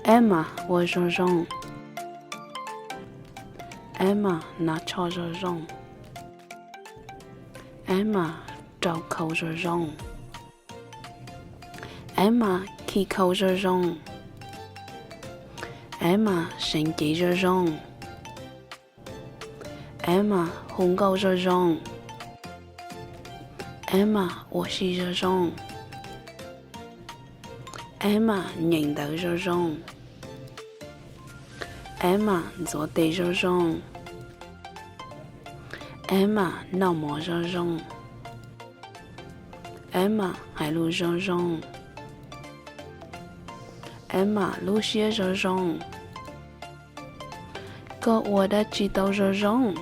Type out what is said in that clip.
Emma 我说中 Emma 拿错说中 Emma 找口说中 Emma 起口说中 Emma 成幾說中 Emma 紅高說中 Emma 我是說中 Emma 認得說中 Emma 做地說中 Emma 鬧模說中 Emma 係路說中 Emma 路寫說中個我的知道說中